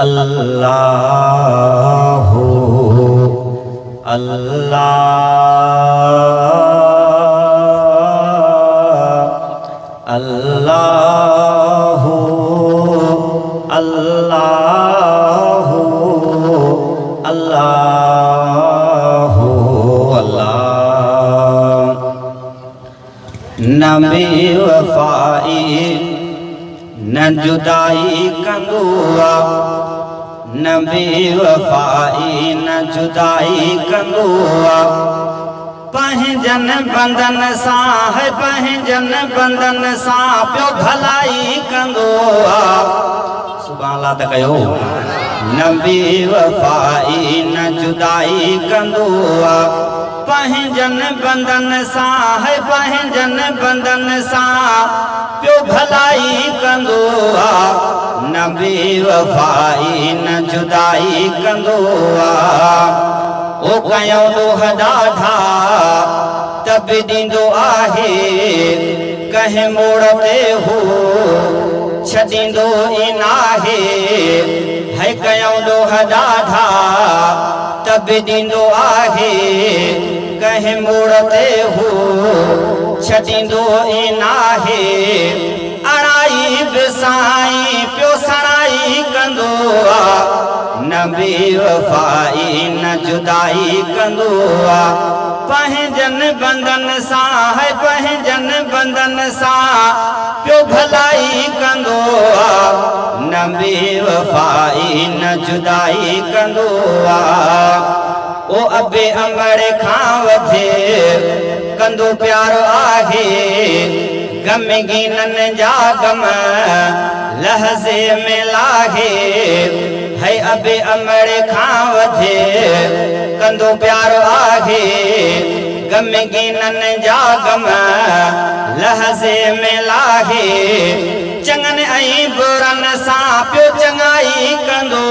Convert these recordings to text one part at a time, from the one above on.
अल्लाहु अल्लाह अल्लाहु अल्लाहु अल्लाहु अल्लाह नबी वफाई न जुदाई कंदो नबी वफाई न जुदाई कंदो पंहिंजन बंधन सां है पंहिंजन बंधन सां पियो भलाई कंदो सुभान अल्लाह त कयो नबी वफाई न जुदाई कंदो पंहिंजन बंधन सां है पंहिंजन बंधन सां पियो भलाई कंदो नबी वफाई न जुदाई कंदो ओ कयो ॾोह ॾाढा त बि ॾींदो आहे कंहिं मोड़ ते हो छॾींदो ई नाहे है कयो ॾोह ॾाढा त बि ॾींदो आहे कंहिं मोड़ ते हो छॾींदो ई नाहे अणाई बि साईं पियो सणाई कंदो नबी वफाई न जुदाई कंदो पंहिंजन बंधन सां है पंहिंजन बंधन सां पियो भलाई कंदो नबी वफाई न जुदाई कंदो ओ अबे अमड़ खां वधे कंदो प्यारो आहे गमगीनन जा गम लहज़े में लाहे है अबे अमड़ खां वधे कंदो प्यारो आहे गमगीनन जा गम लहज़े में लाहे चङन ऐं बुरन सां पियो चङाई कंदो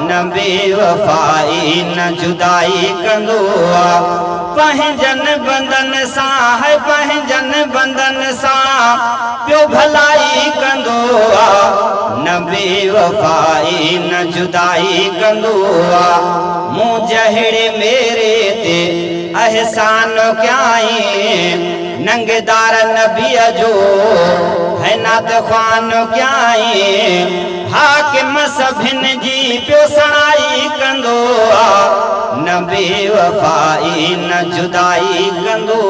नबी वफाई न जुदाई कंदो पंहिंजन बंधन सां है पंहिंजन बंधन सां पियो भलाई कंदो नबी वफाई न जुदाई कंदो मूं जहिड़े मेरे ते एहसान क्याई नंगदार नबीअ जो है नात ख़्वान क्याई हाकिम सभिन जी पियो सणाई कंदो नबी वफाई न जुदाई कंदो